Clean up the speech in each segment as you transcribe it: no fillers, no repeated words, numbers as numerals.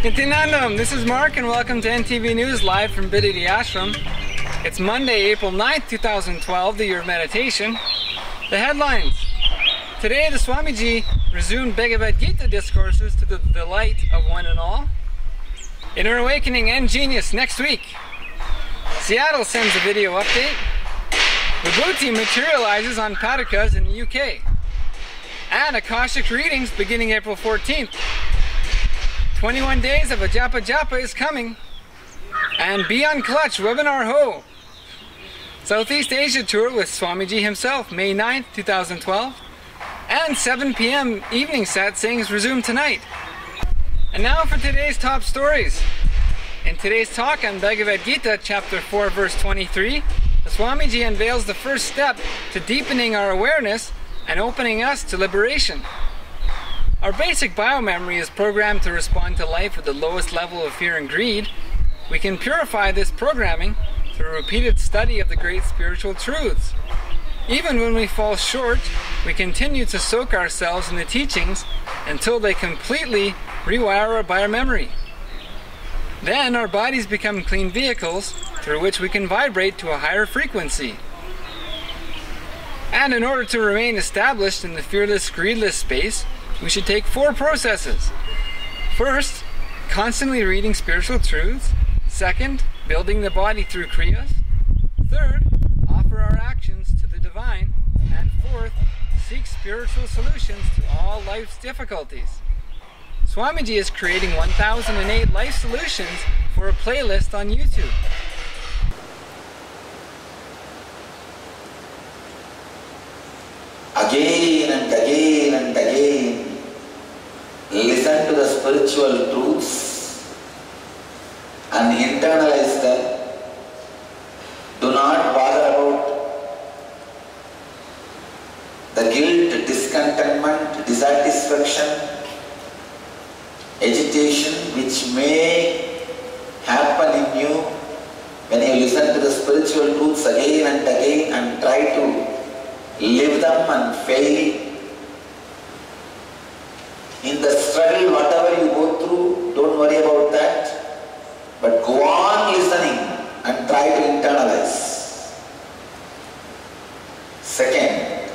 Nithyananda, this is Mark and welcome to NTV News live from Vibhooti Ashram. It's Monday, April 9th, 2012, the year of meditation. The headlines. Today the Swamiji resumed Bhagavad Gita discourses to the delight of one and all. Inner Awakening End Genius next week. Seattle sends a video update. Vibhooti materializes on padukas in the UK. And Akashic readings beginning April 14th. 21 days of a Japa Japa is coming. And Be on Clutch webinar ho. Southeast Asia tour with Swamiji himself, May 9th, 2012. And 7 p.m. evening set sayings resume tonight. And now for today's top stories. In today's talk on Bhagavad Gita, chapter 4, verse 23, the Swamiji unveils the first step to deepening our awareness and opening us to liberation. Our basic biomemory is programmed to respond to life at the lowest level of fear and greed. We can purify this programming through repeated study of the great spiritual truths. Even when we fall short, we continue to soak ourselves in the teachings until they completely rewire our biomemory. Then our bodies become clean vehicles through which we can vibrate to a higher frequency. And in order to remain established in the fearless, greedless space, we should take 4 processes. First, constantly reading spiritual truths. Second, building the body through kriyas. Third, offer our actions to the divine. And fourth, seek spiritual solutions to all life's difficulties. Swamiji is creating 1008 life solutions for a playlist on YouTube. Again and again and again, listen to the spiritual truths and internalize them. Do not bother about the guilt, discontentment, dissatisfaction, agitation which may happen in you when you listen to the spiritual truths again and again and try to live them and fail. In the struggle, whatever you go through, don't worry about that, but go on listening and try to internalize. Second,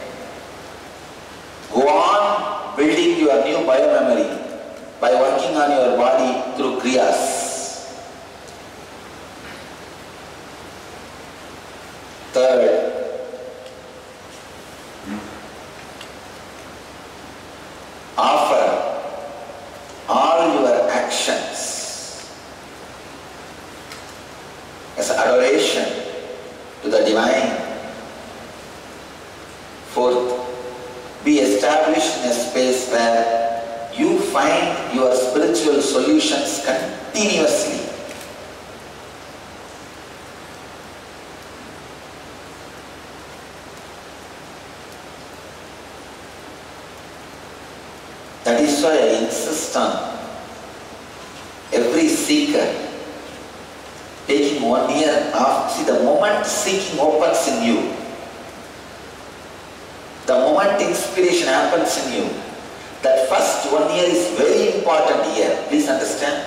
go on building your new biomemory by working on your body through kriyas. Third, offer all your actions as adoration to the divine. Fourth, be established in a space where you find your spiritual solutions continuously. That is why I insist on every seeker taking 1 year off. See, the moment seeking opens in you, the moment inspiration happens in you, that first 1 year is very important year. Please understand.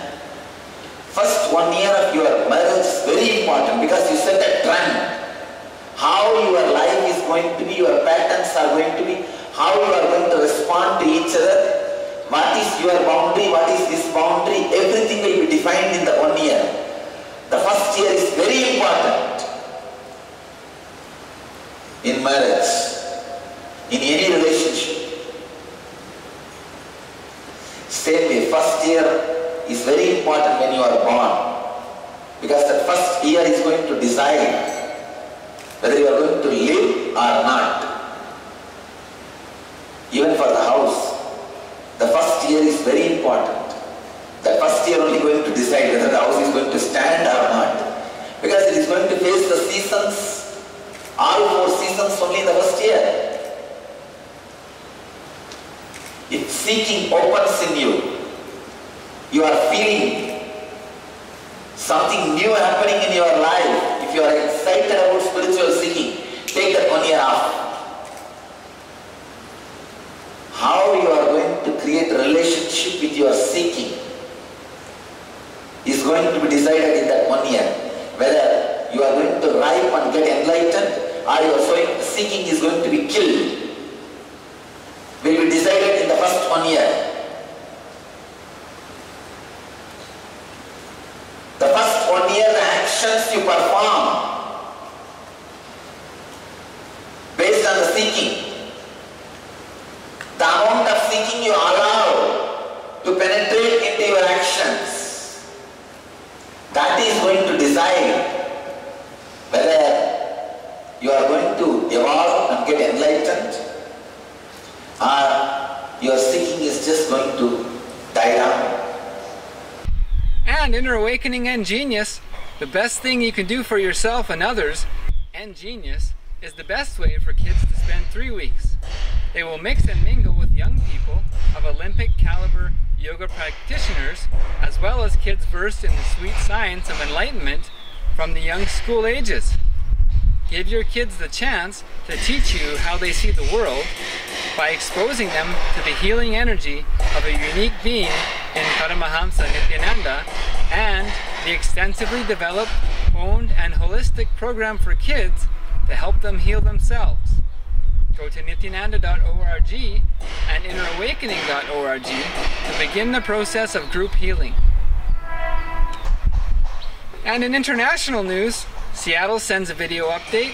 First 1 year of your marriage is very important because you set a trend. How your life is going to be, your patterns are going to be, how you are going to respond to each other. What is your boundary, what is this boundary, everything will be defined in the 1 year. The first year is very important in marriage, in any relationship. Same way, first year is very important when you are born, because that first year is going to decide whether you are going to live or not. Even for the house, the first year is very important. The first year only going to decide whether the house is going to stand or not. Because it is going to face the seasons, all 4 seasons only in the first year. If seeking opens in you, you are feeling something new happening in your life. If you are excited about spiritual seeking, take that 1 year off. How you are going to create a relationship with your seeking. going to be decided in that 1 year. Whether you are going to ripe and get enlightened, or your seeking is going to be killed, will be decided in the first 1 year. The first 1 year, the actions you perform based on the seeking, the amount of seeking you allow to penetrate into your actions, that is going to decide whether you are going to evolve and get enlightened, or your seeking is just going to die down. And Inner Awakening and Genius, the best thing you can do for yourself and others, and Genius, is the best way for kids to spend 3 weeks. They will mix and mingle with young people of Olympic caliber yoga practitioners, as well as kids versed in the sweet science of enlightenment from the young school ages. Give your kids the chance to teach you how they see the world by exposing them to the healing energy of a unique being in Paramahamsa Nithyananda and the extensively developed, honed, and holistic program for kids to help them heal themselves. Go to nithyananda.org and innerawakening.org to begin the process of group healing. And in international news, Seattle sends a video update.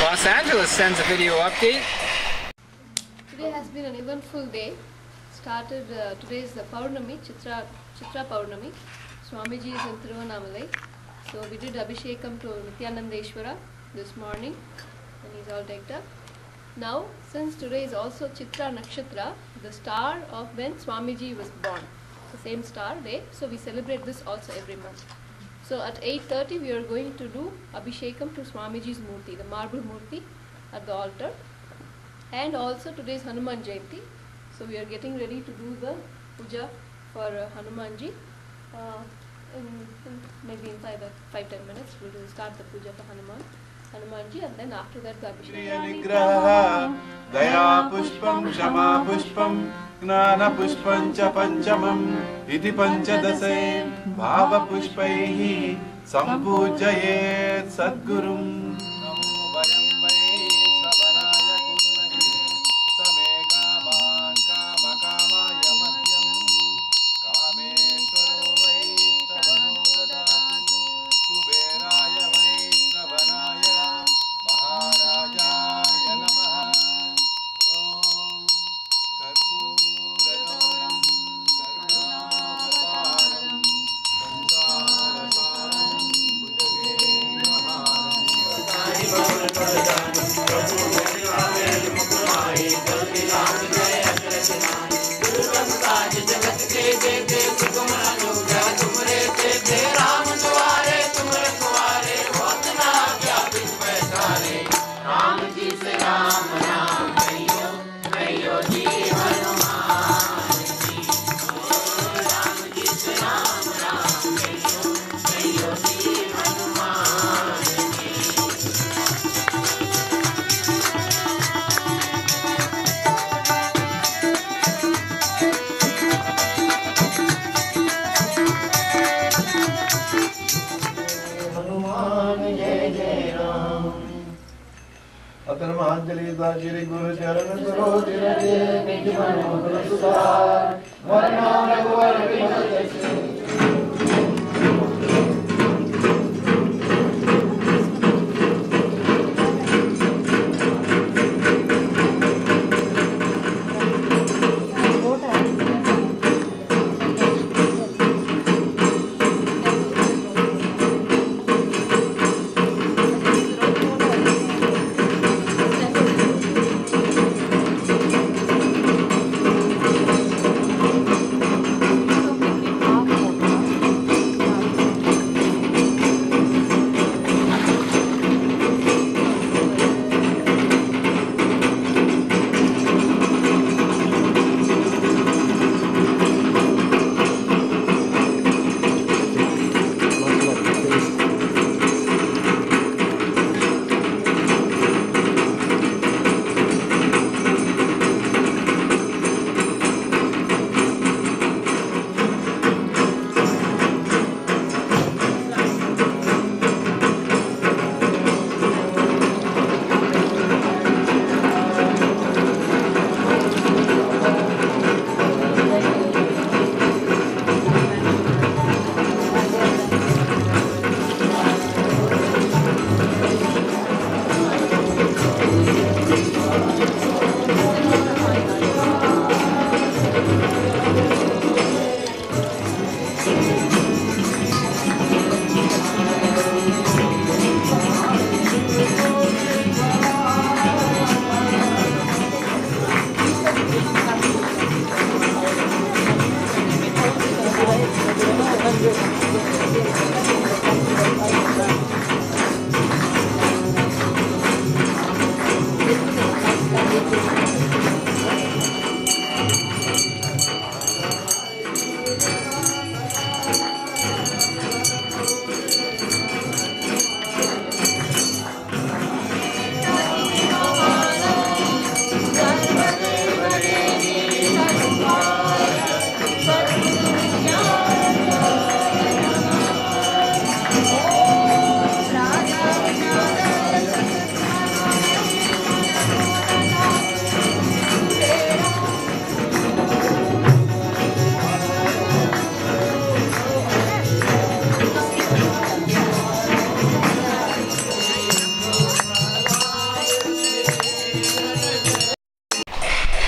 Los Angeles sends a video update. Today has been an eventful day. Today is the Paurnami, Chitra Paurnami. Swamiji is in Tiruvannamalai. So we did Abhishekam to Nithyanandeshwara this morning and he's all decked up. Now, since today is also Chitra Nakshatra, the star of when Swamiji was born, the same star day, so we celebrate this also every month. So at 8:30 we are going to do Abhishekam to Swamiji's Murti, the marble Murti at the altar. And also today is Hanuman Jayanti, so we are getting ready to do the puja for Hanumanji. Maybe in 5-10 minutes we will start the puja for Hanumanji, and then after that the Abhishekam. Daya pushpam shama pushpam gnana pushpam cha panchamam iti panchadase bhava pushpaihi sampujayet sadgurum. Anjali Dajiri Guru Charana Saro Jirage Nijmana Mukula Sudhar Varna Raghuvar Vimatasi.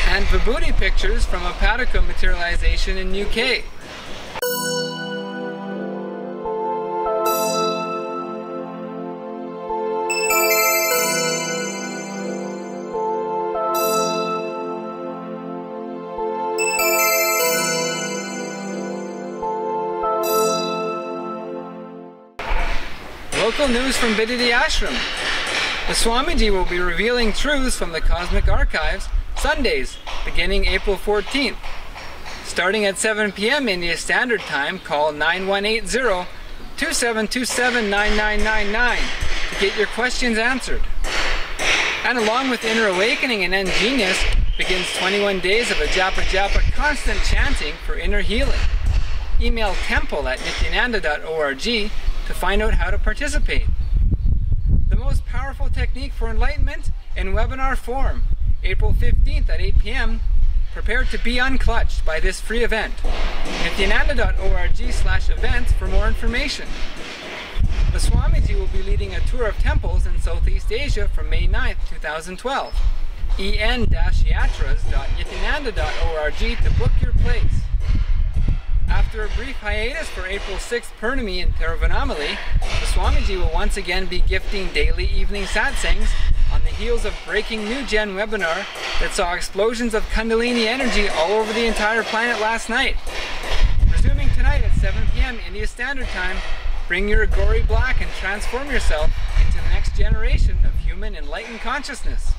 And Vibhooti pictures from a paduka materialization in UK. Local news from Bhagavad Ashram. The Swamiji will be revealing truths from the Cosmic Archives Sundays, beginning April 14th. Starting at 7 p.m. India Standard Time, call 9180-2727-9999 to get your questions answered. And along with Inner Awakening and eNNews, begins 21 days of a Japa Japa constant chanting for inner healing. Email temple@nithyananda.org to find out how to participate. The most powerful technique for enlightenment in webinar form, April 15th at 8 p.m. Prepare to be unclutched by this free event. Nithyananda.org/events for more information. The Swamiji will be leading a tour of temples in Southeast Asia from May 9th, 2012. en-yatras.nithyananda.org to book your place. After a brief hiatus for April 6th Purnami in Tiruvannamalai, the Swamiji will once again be gifting daily evening satsangs on the heels of breaking New Gen webinar that saw explosions of Kundalini energy all over the entire planet last night. Resuming tonight at 7 p.m. India Standard Time, bring your Agori Black and transform yourself into the next generation of human enlightened consciousness.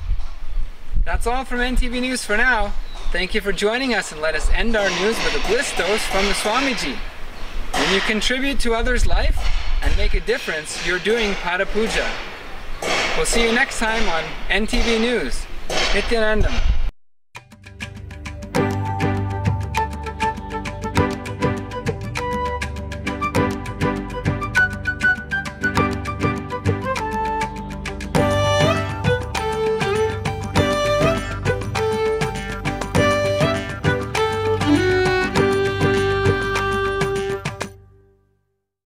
That's all from NTV News for now. Thank you for joining us, and let us end our news with a bliss dose from the Swamiji. When you contribute to others' life and make a difference, you're doing Pada Puja. We'll see you next time on NTV News. Nithyananda.